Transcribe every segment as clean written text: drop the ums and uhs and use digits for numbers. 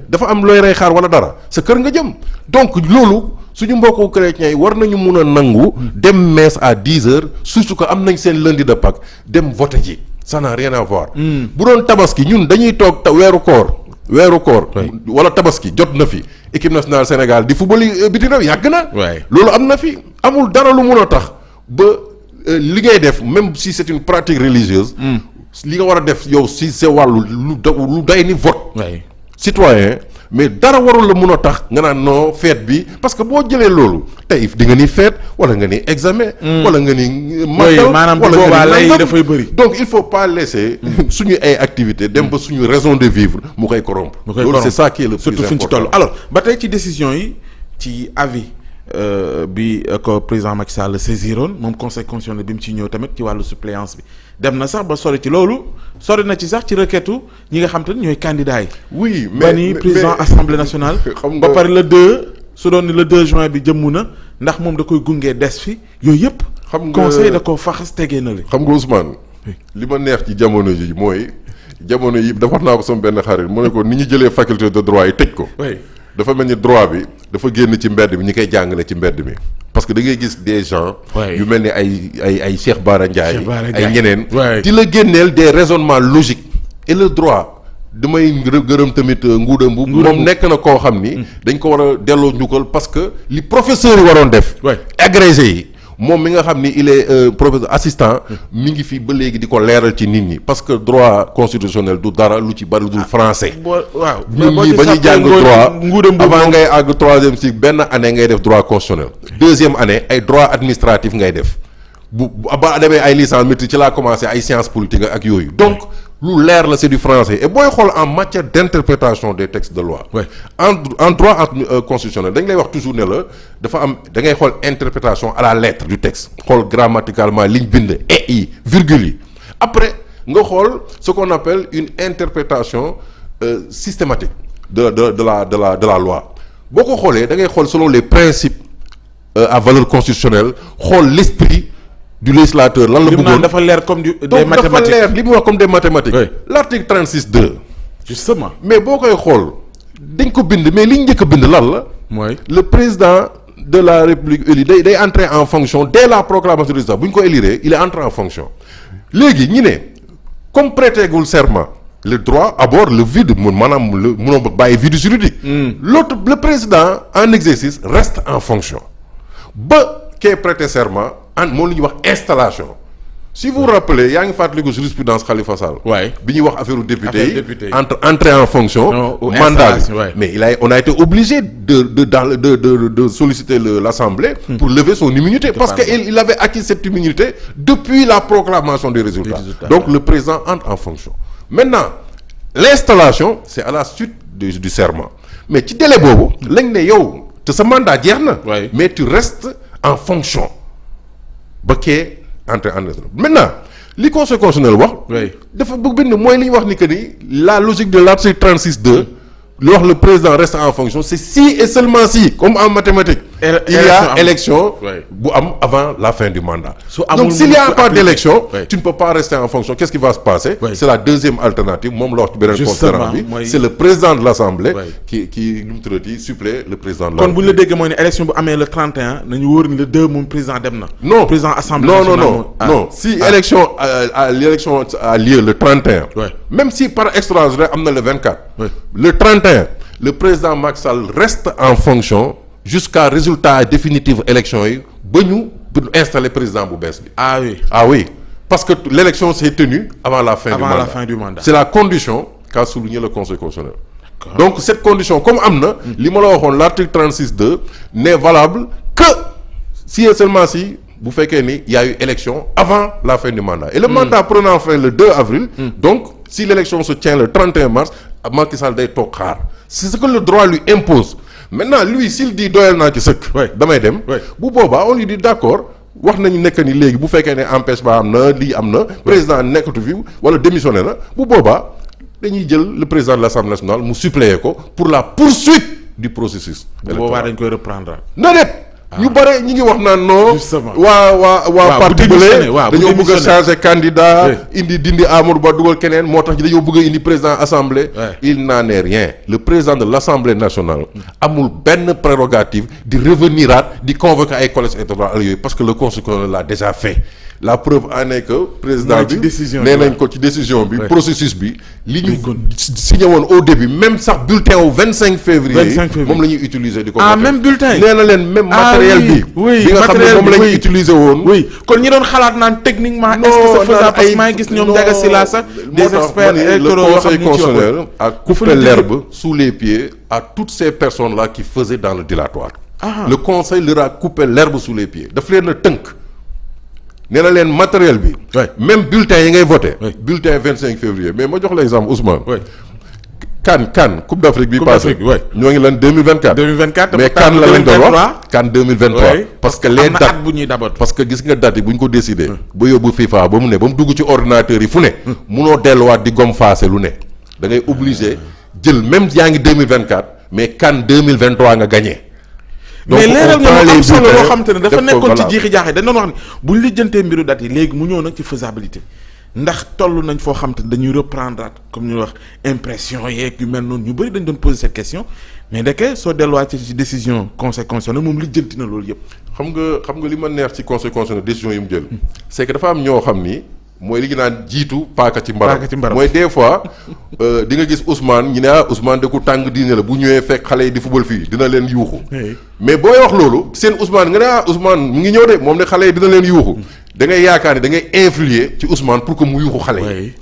dafa am looy rey xaar wala dara sa kër nga jëm donc loolu suñu mbokku chrétiens yi war nañu mun a nangu dem messe à 10h surtout que am nañ seen lundi de Pâques dem voter ji ça n'a rien à voir. bu doon tabaski ñun dañuy toog weeru koor wala tabaski jot na fi équipe nationale Sénégal di football biti réew yàgg na. loolu am na fi amul dara lu mun a tax ba li ngay def même si c'est une pratique religieuse. li nga war a def yow si sa wàllu lu day ni vote. citoyen mais dara warul la mun a tax nga naan non fête bi parce que boo jëlee loolu tey di nga ni fête wala nga ni examen. wala nga ni magal maanaam bu boobaa lay dafay bëri. donc il faut pas laisser suñu ay activités dem ba suñu raison de vivre mu koy corrompre. loolu c'est ça qui est le plus important surtout fi ñu ci toll alors ba tey ci décision yi ci avis bi ko président Macky Sall saisiroon moom conseil constitutionnel bi mu ciy ñëw tamit ci wàllu suppléance bi dem na sax ba sori ci loolu sori na ci sax ci requête ñi nga xam te ne ñooy candidats yi. oui mais ba ni président assemblée nationale. ba pare le 2 su doon ni le 2 juin bi jëmmu na ndax moom da koy gungee des fi yooyu yëpp. xam nga conseil da koo faxas tegee na li. xam nga Ousmane. li ma neex ci jamono ji mooy jamono yi dafa wax naa ko sama benn xarit mu ne ko ni ñu jëlee faculté de droit yi tëj ko. dafa mel ni droit bi dafa génn ci mbedd bi ñi koy jàngale ci mbedd mi parce que da ngay gis des gens. yu mel ni ay Cheikh Bara Ndiaye. ay ñeneen. di la génneel des raisonnements logiques. et le droit damay gërëm tamit Ngouda Mboup moom nekk na koo xam ni. dañ ko war a delloo njukkal parce que li professeurs yi waroon def. agrégé yi. moom mi nga xam ni il est professeur assistant mi ngi fi ba léegi di ko leeral ci nit ñi parce que droit constitutionnel du dara lu ci bari dul français. waaw ñun ñii ba ñuy jàng droit avant ngay àgg troisième cycle benn année ngay def droit constitutionnel. deuxième année ay droit administratif ngay def bu ba demee ay licence maîtrise ci laa commencé ay sciences politiques ak yooyu donc lu leer la c'est du français et booy xool en matière d'interprétation des textes de loi. en droit constitutionnel dañ lay wax toujours ne la dafa am da ngay xool interprétation à la lettre du texte xool grammaticalement liñ bind et yi virgule yi après nga xool ce qu'on appelle une interprétation systématique de la loi boo ko xoolee da ngay xool selon les principes à valeur constitutionnelle xool l'esprit du législateur lan la bëggoon dafa leer comme des mathématiques dafa leer li mu wax comme des mathématiques. l'article 36.2. justement mais boo koy xool dañ ko bind mais li ñu njëkk a bind lan la. mooy le président de la république élu day entrer en fonction dès la proclamation du résultat bu ñu ko élire il est entré en fonction léegi ñi ne comme prêté gul serment le droit aborde le vide maanaam munoo bàyyi vide juridique. l'autre le président en exercice reste en fonction ba kee prêté serment. moom la ñuy wax installation si vous vous rappelez yaa ngi fàttaliku jurisprudence Khalifa Sall. bi ñuy wax affaire député yi entre entrer en fonction. mandat bi mais on a été obligé de solliciter l'Assemblée. pour lever son immunité parce que il avait acquis cette immunité depuis la proclamation des résultats. Donc le président entre en fonction. Maintenant l'installation c'est à la suite du serment mais ci délai boobu lañ ne yow te sa mandat jeex na. mais tu restes en fonction. ba kee entre maintenant li conseil constitutionnel wax. dafa bëgg bind mooy li ñu wax ni que ni la logique de l'article 36.2 li wax le président reste en fonction c'est si et seulement si comme en mathématiques. il y a élection bu am avant la fin du mandat. donc s'il y a pas d'élection tu ne peux pas rester en fonction qu'est-ce qui va se passer. c'est la deuxième alternative moom la wax ci beneen considérant bi c'est le président de l'Assemblée qui nu mu tuddati supplée le président de la. kon bu ñu la déggee mooy ne élection bu amee le 31 nañu wóor ni le 2 moom président dem na. non président assemblée non si l'élection a lieu le 31. même si par extraordinaire am na le 24. le 31 le président Macky Sall reste en fonction. jusqu'à résultat définitif élection yi ba ñu installer président bu bees bi. ah oui parce que l'élection s'est tenue avant la fin du mandat. C'est la condition qu'a souligné le Conseil constitutionnel. Donc cette condition comme am na li ma la waxoon l'article 36.2 n'est valable que si et seulement si bu fekkee ni y a eu élection avant la fin du mandat et le mandat prenant fin le 2 avril donc si l'élection se tient le 31 mars Macky Sall day toog xaar c'est ce que le droit lui impose. Maintenant lui s'il dit doyal naa ci sëkk. damay dem. bu boobaa on lui dit d'accord wax nañu nekk ni léegi bu fekkee ne empêchement am na lii am na. président nekkatu fi wala démissionné na bu boobaa dañuy jël le président de l'Assemblée nationale mu suppléer ko pour la poursuite du processus. bu boobaa dañ koy reprendre. na det ñu bare ñi ngi wax naan non. justement waa parti bële dañoo bëgg a changer candidat. Oui. dindi Amadou Ba dugal keneen moo tax dañoo bëgg a indi président assemblée. il n'en est rien le président de l'Assemblée nationale. amul benn prérogative di reveniraat di convoquer ay collèges électoraux yooyu parce que le Conseil constitutionnel l'a déjà fait. la preuve en est que président bi nee nañ ko ci décision bi processus bi li ñu signé woon au début même sax bulletin wu 25 février moom la ñuy utiliser di ko même bulletin nee na leen même matériel bi bi nga xam ne moom la ñuy utiliser woon kon ñi doon xalaat naan techniquement est-ce que c'est faisable parce que maa ngi gis ñoom Ndiaga Sylla sax des experts électoraux yoo xam ne le Conseil constitutionnel a coupé l'herbe sous les pieds à toutes ces personnes là qui faisaient dans le dilatoire le conseil leur a coupé l'herbe sous les pieds daf leen a tënk nee na leen matériel bi. même bulletin yi ngay voté. bulletin 25 février mais ma jox la exemple Ousmane. CAN Coupe d'Afrique bi passé. ñoo ngi lan 2024. 2024 mais CAN la lañ doon wax CAN 2023. parce que les dates bu ñuy d'abord. parce que gis nga date yi bu ñu ko décidé. ba yóbbu FIFA ba mu dugg ci ordinateur yi fu ne. munoo delluwaat di gom faase lu ne. da ngay obligé jël même yaa ngi 2024 mais CAN 2023 nga gagné. mais leeral nga mu am solo loo xam te ne dafa nekkoon ci jiixi jaaxe dañ doon wax ni bu ñu lijjantee mbiru date yi léegi mu ñëw nag ci faisabilité ndax toll nañ foo xam te ne dañuy reprendre comme ñu wax impression yeeg yu mel noonu ñu bëri dañ doon poser cette question mais ndeke soo delluwaatee ci décision conseil constitutionnel moom lijjanti na loolu yëpp. xam nga li ma neex ci conseil constitutionnel décision yi mu jël. c'est que dafa am ñoo xam ni mooy li ñu naan jiitu paaka ci mbaram mooy des fois di nga gis Ousmane ñu ne Ousmane de ku tàng diine la bu ñëwee fekk xale yi di football fii dina leen yuuxu mais booy wax loolu seen Ousmane nga ne Ousmane mu ngi ñëw de moom ne xale yi dina leen yuuxu da ngay yaakaar ne da ngay influer ci Ousmane pour que mu yuuxu xale yi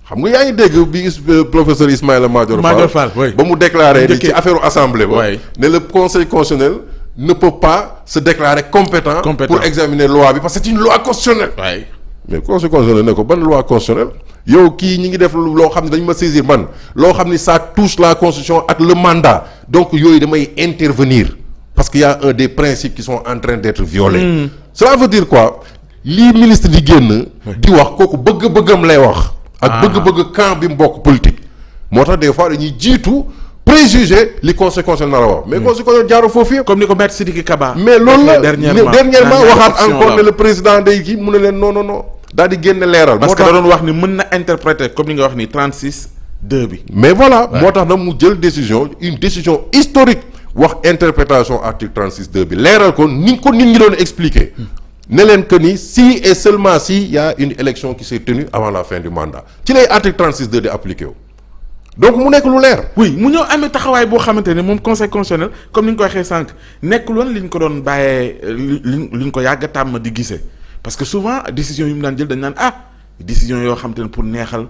xam nga yaa ngi dégg bi professeur Ismaïla Madior Fall ba mu déclaré ni ci affaire assemblée ba ne le conseil constitutionnel ne peut pas se déclarer compétent pour examiner loi bi parce que c'est une loi constitutionnelle mais conseil constitutionnel ne ko ban loi constitutionnelle yow kii ñi ngi def loo xam ne dañ ma saisir man loo xam ni ça touche la constitution ak le mandat donc yooyu damay intervenir parce qu'il y a un des principes qui sont en train d'être violés cela veut dire quoi lii ministre di génn di wax kooku bëgg-bëggam lay wax ak bëgg-bëgg camp bi mu bokk politique moo tax des fois dañuy jiitu préjugé li conseil constitutionnel nar a wax mais conseil constitutionnel jaaroo foofu yëpp comme ni ko maître Sidiki Kaba mais loolu la dernièrement waxaat encore ne le président day kii mu ne leen non daal di génne leeral. parce que da doon wax ni mën na interpréter comme ni nga wax ni 36-2 bi. mais voilà moo tax nag mu jël décision une décision historique wax interprétation article 36-2 bi leeral ko ni ko nit ñi doon expliquer. ne leen que ni si et seulement si y a une élection qui s'est tenue avant la fin du mandat ci lay article 36-2 di appliqué wu. donc mu nekk lu leer. oui mu ñëw amee taxawaay boo xamante ne moom conseil constitutionnel comme ni ñu ko waxee sànq nekkul woon li ñu ko doon bàyyee li ñu ko yàgg a tàmm di gisee. parce que souvent décision yi mu daan jël dañ naan décision yoo xam te ne pour neexal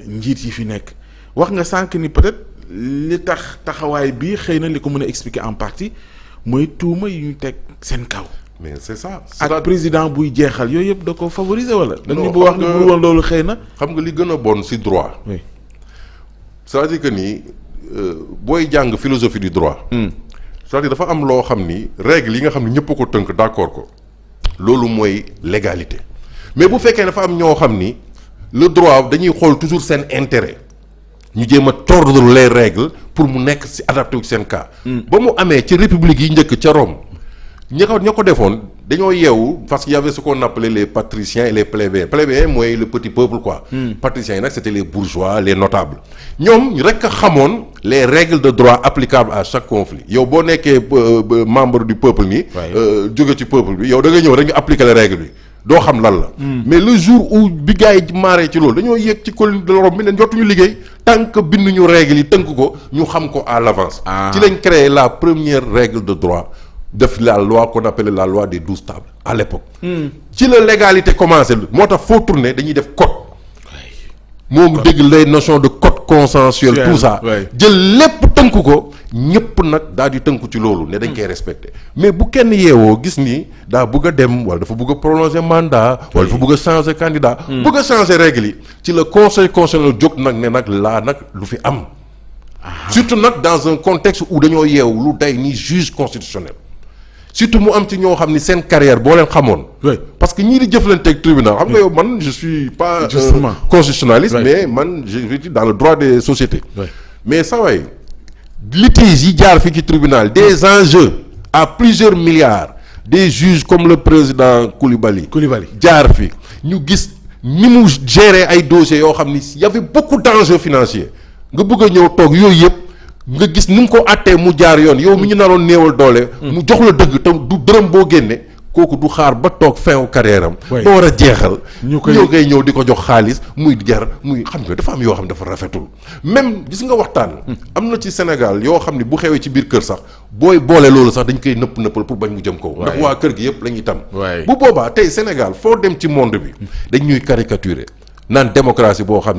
njiit yi fi nekk wax nga sànq ni peut-être li tax taxawaay bi xëy na li ko mën a expliquer en partie mooy tuuma yi ñu teg seen kaw. mais c'est ça. ak président buy jeexal yooyu yëpp da ko favoriser wala. dañu bu wax ni bu woon loolu xëy na. xam nga li gën a bon ci droit. oui c'est-à-dire que ni booy jàng philosophie du droit. c'est-à-dire dafa am loo xam ni règle yi nga xam ni ñëpp ko tënk d'accord ko. loolu mooy légalité mais bu fekkee dafa am ñoo xam ni le droit dañuy xool toujours seen intérêt ñu jéem a tordre les règles pour mu nekk ci adapté wu seen cas. ba mu amee ci république yi njëkk ca Rome ña ko defoon dañoo yeewu parce qu'il y avait ce qu'on appelait les patriciens et les plébéiens plébéiens mooy le petit peuple quoi. Patriciens yi nag c'était les bourgeois les notables ñoom rek a xamoon les règles de droit applicables à chaque conflit yow boo nekkee membre du peuple nii. jóge ci peuple bi yow da ngay ñëw rek nga appliquer les règles bi doo xam lan la. mais le jour où bi gars yi maaree ci loolu dañoo yéeg ci colline de Rome bi ne jotuñu liggéey tant que binduñu règles yi tënk ko ñu xam ko à l'avance. ci lañ créé la première règle de droit. def la loi qu'on appelle la loi des 12 tables à l'époque ci la légalité commencé moo tax foo tourner dañuy def code moo ngi dégg les notions de code consensuel tout ça jël lépp tënk ko ñëpp nag daal di tënku ci loolu ne dañ koy respecter mais bu kenn yeewoo gis ni daa bëgg a dem wala dafa bëgg a prolonger mandat wala dafa bëgg a changer candidat bëgg a changer règle yi ci le conseil constitutionnel jóg nag ne nag laa nag lu fi am surtout nag dans un contexte où dañoo yeewu lu day ni juge constitutionnel surtout mu am ci ñoo xam ni seen carrière boo leen xamoon. parce que ñii di jëflanteeg tribunal. xam nga yow man je suis pas constitutionnaliste. mais man je vis dans le droit des sociétés. mais saa waay litige yi jaar fii ci tribunal des enjeux à plusieurs milliards des juges comme le président Coulibaly jaar fi ñu gis ni mu gérer ay dossiers yoo xam ni y avait beaucoup d'enjeux financiers nga bëgg a ñëw toog yooyu yëpp nga gis ni mu ko àttee mu jaar yoon yow mi ñu naroon néewal doole. mu jox la dëgg te du dërëm boo génne kooku du xaar ba toog fin wu carrière am. ba war a jeexal. ñoo koy ñëw di ko jox xaalis muy jar muy xam nga dafa am yoo xam dafa rafetul même gis nga waxtaan. am na ci Sénégal yoo xam ne bu xewee ci biir kër sax booy boole loolu sax dañ koy nëppal pour bañ mu jëm kaw. ndax waa kër gi yëpp la ñuy tam. bu boobaa tey Sénégal foo dem ci monde bi dañ ñuy caricaturer naan démocratie boo xam